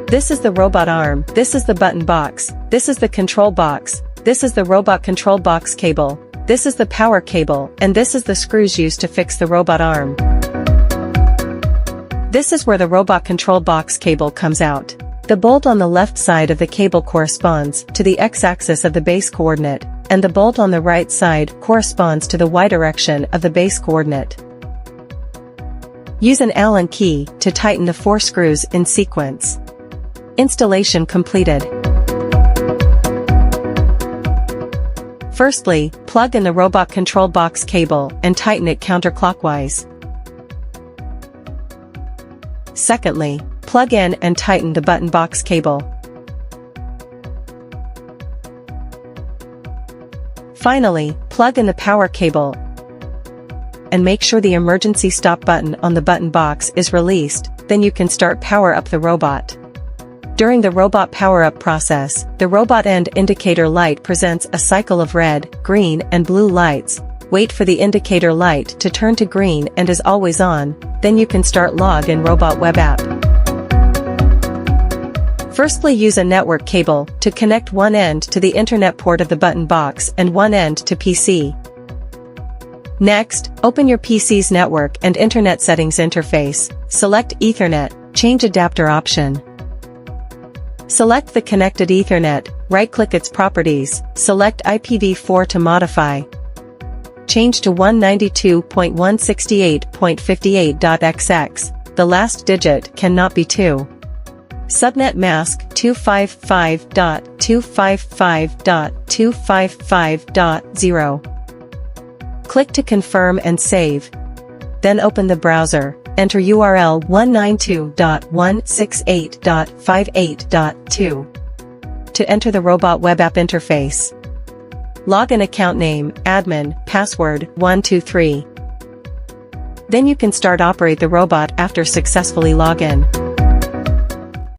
This is the robot arm, this is the button box, this is the control box, this is the robot control box cable, this is the power cable, and this is the screws used to fix the robot arm. This is where the robot control box cable comes out. The bolt on the left side of the cable corresponds to the x-axis of the base coordinate, and the bolt on the right side corresponds to the y direction of the base coordinate. Use an Allen key to tighten the 4 screws in sequence. Installation completed. Firstly, plug in the robot control box cable and tighten it counterclockwise. Secondly, plug in and tighten the button box cable. Finally, plug in the power cable and make sure the emergency stop button on the button box is released, then you can start power up the robot. During the robot power-up process, the robot end indicator light presents a cycle of red, green, and blue lights. Wait for the indicator light to turn to green and is always on, then you can start log in Robot Web App. Firstly, use a network cable to connect one end to the internet port of the button box and one end to PC. Next, open your PC's network and internet settings interface, select Ethernet, change adapter option. Select the connected Ethernet, right-click its properties, select IPv4 to modify. Change to 192.168.58.xx, the last digit cannot be 2. Subnet mask 255.255.255.0. Click to confirm and save. Then open the browser. Enter URL 192.168.58.2 to enter the Robot Web App interface. Login account name, admin, password, 123. Then you can start operate the robot after successfully login.